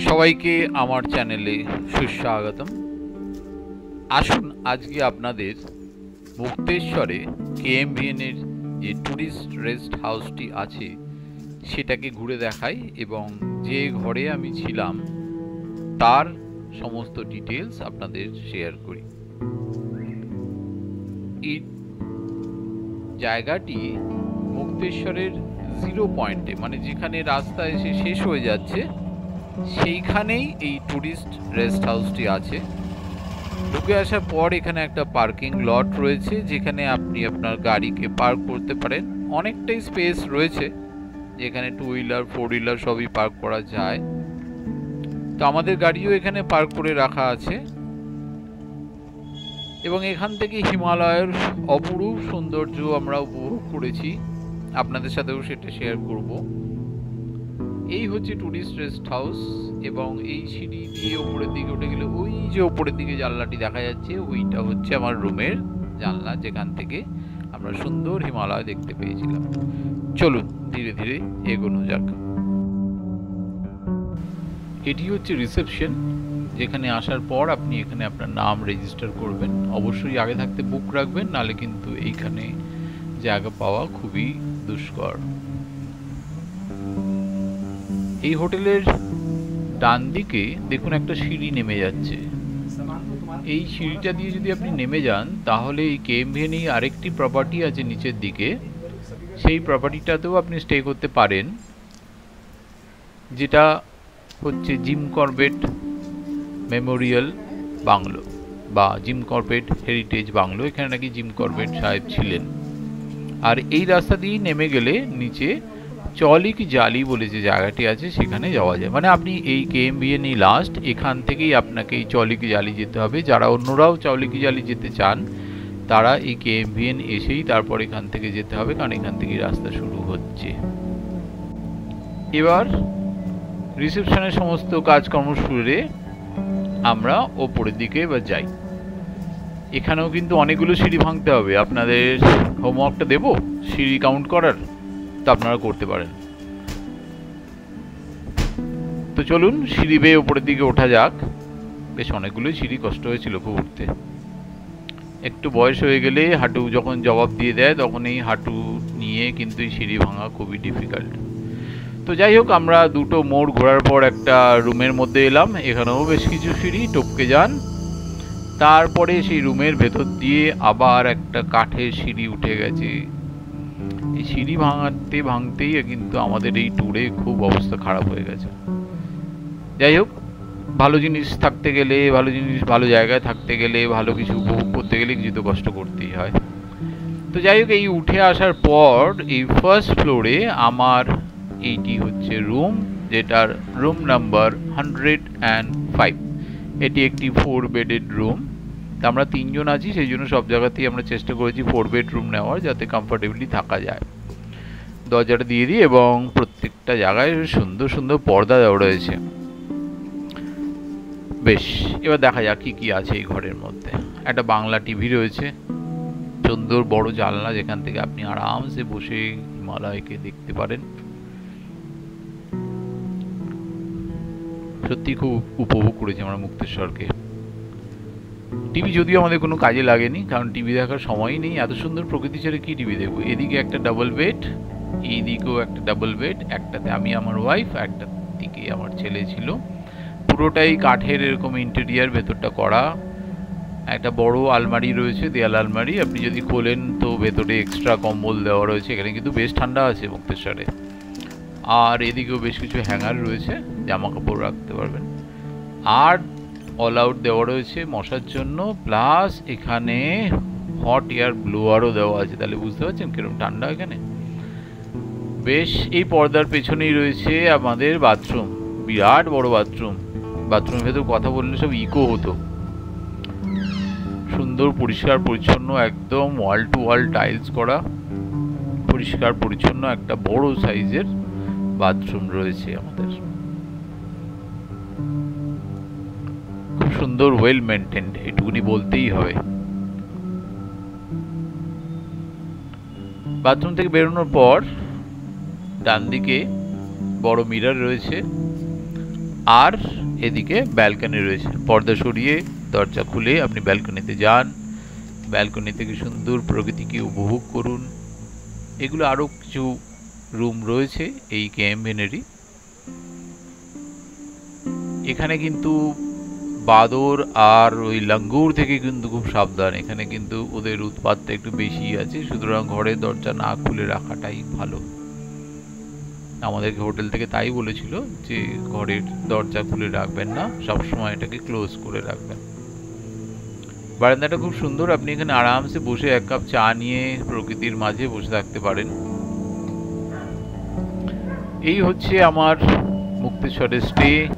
সবাইকে আমার চ্যানেলে সুস্বাগতম। আসুন আজকে আপনাদের মুক্তেশ্বরে কেএমভিএন এর যে ট্যুরিস্ট রেস্ট হাউসটি আছে সেটাকে ঘুরে দেখাই এবং যে ঘরে আমি ছিলাম তার সমস্ত ডিটেলস আপনাদের শেয়ার করি। এই জায়গাটি মুক্তেশ্বরের জিরো পয়েন্টে, মানে যেখানে রাস্তা এসে শেষ হয়ে যাচ্ছে সেইখানেই এই ট্যুরিস্ট রেস্ট হাউসটি আছে। ঢুকে আসার পর এখানে একটা পার্কিং লট রয়েছে যেখানে আপনি আপনার গাড়িকে পার্ক করতে পারেন। অনেকটাই স্পেস রয়েছে যেখানে টু হুইলার ফোর হুইলার সবই পার্ক করা যায়। তো আমাদের গাড়িও এখানে পার্ক করে রাখা আছে এবং এখান থেকে হিমালয়ের অপরূপ সৌন্দর্য আমরা উপভোগ করেছি, আপনাদের সাথেও সেটা শেয়ার করব। এই হচ্ছে ট্যুরিস্ট রেস্ট হাউস এবং এই সিঁড়ি দিয়ে উপরের দিকে উঠে গেলে ওই যে উপরের দিকে জানলাটি দেখা যাচ্ছে ওইটা হচ্ছে আমার রুমের জানলা, যেখান থেকে আমরা সুন্দর হিমালয় দেখতে পেয়েছিলাম। চলুন ধীরে ধীরে এগোনো যাক। এটি হচ্ছে রিসেপশন, যেখানে আসার পর আপনি এখানে আপনার নাম রেজিস্টার করবেন। অবশ্যই আগে থাকতে বুক রাখবেন, নাহলে কিন্তু এইখানে জায়গা পাওয়া খুবই দুষ্কর। এই হোটেলের ডান দিকে দেখুন একটা সিঁড়ি নেমে যাচ্ছে। এই সিঁড়িটা দিয়ে যদি আপনি নেমে যান তাহলে এই কেএমভিএন আরেকটি প্রপার্টি আছে নিচের দিকে, সেই প্রপার্টিটাতেও আপনি স্টে করতে পারেন, যেটা হচ্ছে জিম করবেট মেমোরিয়াল বাংলো বা জিম করবেট হেরিটেজ বাংলো। এখানে নাকি জিম করবেট সাহেব ছিলেন। আর এই রাস্তা দিয়ে নেমে গেলে নিচে চলিক জালি বলে যে জায়গাটি আছে সেখানে যাওয়া যায়। মানে আপনি এই কেএমভিএন লাস্ট, এখান থেকেই আপনাকে এই চলিক জালি যেতে হবে। যারা অন্যরাও চলিক জালি যেতে চান তারা এই কেএমভিএন এসেই তারপর এখান থেকে যেতে হবে, কারণ এখান থেকেই রাস্তা শুরু হচ্ছে। এবার রিসেপশনের সমস্ত কাজকর্ম শুরু আমরা ওপরের দিকে এবার যাই। এখানেও কিন্তু অনেকগুলো সিঁড়ি ভাঙতে হবে। আপনাদের হোমওয়ার্কটা দেবো সিঁড়ি কাউন্ট করার, তো আপনারা করতে পারেন। তো চলুন সিঁড়ি বেয়ে উপরের দিকে ওঠা যাক। বেশ অনেকগুলোই সিঁড়ি, কষ্ট হয়েছিল খুব উঠতে। একটু বয়স হয়ে গেলে হাঁটু যখন জবাব দিয়ে দেয় তখন এই হাঁটু নিয়ে কিন্তু এই সিঁড়ি ভাঙা খুবই ডিফিকাল্ট। তো যাই হোক, আমরা দুটো মোড় ঘোরার পর একটা রুমের মধ্যে এলাম। এখানেও বেশ কিছু সিঁড়ি টপকে যান, তারপরে সেই রুমের ভেতর দিয়ে আবার একটা কাঠের সিঁড়ি উঠে গেছে। এই সিঁড়ি ভাঙতে ভাঙতেই কিন্তু আমাদের এই ট্যুরে খুব অবস্থা খারাপ হয়ে গেছে। যাই হোক, ভালো জিনিস থাকতে গেলে, ভালো জিনিস ভালো জায়গায় থাকতে গেলে, ভালো কিছু উপভোগ করতে গেলে কিছু তো কষ্ট করতেই হয়। তো যাই হোক, এই উঠে আসার পর এই ফার্স্ট ফ্লোরে আমার এইটি হচ্ছে রুম, যেটার রুম নাম্বার 105। এটি একটি 4 বেডেড রুম। আমরা 3 জন আছি, সেই জন্য সব জায়গাতেই আমরা চেষ্টা করেছি 4 বেডরুম নেওয়ার, যাতে কমফোর্টেবলি থাকা যায়। দরজাটা দিয়ে দিই এবং প্রত্যেকটা জায়গায় সুন্দর সুন্দর পর্দা দেওয়া রয়েছে। বেশ, এবার দেখা যাক কি কি আছে এই ঘরের মধ্যে। একটা বাংলা টিভি রয়েছে, সুন্দর বড় জানলা যেখান থেকে আপনি আরামসে বসে হিমালয়কে দেখতে পারেন। সত্যি খুব উপভোগ করেছি আমরা মুক্তেশ্বরকে। টিভি যদিও আমাদের কোনো কাজে লাগেনি, কারণ টিভি দেখার সময়ই নেই। এত সুন্দর প্রকৃতি ছেড়ে কি টিভি দেখবো। এদিকে একটা ডাবল বেড, এইদিকেও একটা ডাবল বেড, একটাতে আমি আমার ওয়াইফ, একটা দিকে আমার ছেলে ছিল। পুরোটাই কাঠের এরকম ইন্টেরিয়ার, ভেতরটা করা। একটা বড় আলমারি রয়েছে, দেয়াল আলমারি। আপনি যদি খোলেন তো ভেতরে এক্সট্রা কম্বল দেওয়া রয়েছে। এখানে কিন্তু বেশ ঠান্ডা আছে মুক্তেশ্বরে। আর এদিকেও বেশ কিছু হ্যাঙ্গার রয়েছে, জামা কাপড় রাখতে পারবেন। আর অল আউট দেওয়া রয়েছে মশার জন্য, প্লাস এখানে হট এয়ার ব্লোয়ারও দেওয়া আছে। তাহলে বুঝতে পারছেন কিরকম ঠান্ডা এখানে। বেশ, এই পর্দার পেছনেই রয়েছে আমাদের বাথরুম, বিরাট বড় বাথরুম। বাথরুমের ভেতর কথা বললে সব ইকো হতো। সুন্দর পরিষ্কার পরিচ্ছন্ন, একদম ওয়াল টু ওয়াল টাইলস করা, পরিষ্কার পরিচ্ছন্ন একটা বড় সাইজের বাথরুম রয়েছে আমাদের। খুব সুন্দর, ওয়েল মেনটেন্ড, এটুকুনি বলতেই হবে। বাথরুম থেকে বেরোনোর পর ডান দিকে বড় মিরর রয়েছে। আর এদিকে ব্যালকনি রয়েছে, পর্দা সরিয়ে দরজা খুলে আপনি ব্যালকনিতে যান, ব্যালকনি থেকে সুন্দর প্রকৃতিকে উপভোগ করুন। এগুলো আরও কিছু রুম রয়েছে এই কেএমভি-নেরই। এখানে কিন্তু বাদর আর ওই লাঙ্গুর থেকে কিন্তু খুব সাবধান, এখানে কিন্তু ওদের উৎপাতটা একটু বেশি আছে, সুতরাং ঘরের দরজা না খুলে রাখাটাই ভালো। আমাদেরকে হোটেল থেকে তাই বলেছিল যে ঘরের দরজা খুলে রাখবেন না, সবসময় এটাকে ক্লোজ করে রাখবেন। বারান্দাটা খুব সুন্দর, আপনি এখানে আরামসে বসে এক কাপ চা নিয়ে প্রকৃতির মাঝে বসে থাকতে পারেন। এই হচ্ছে আমার মুক্তেশ্বরের স্টে।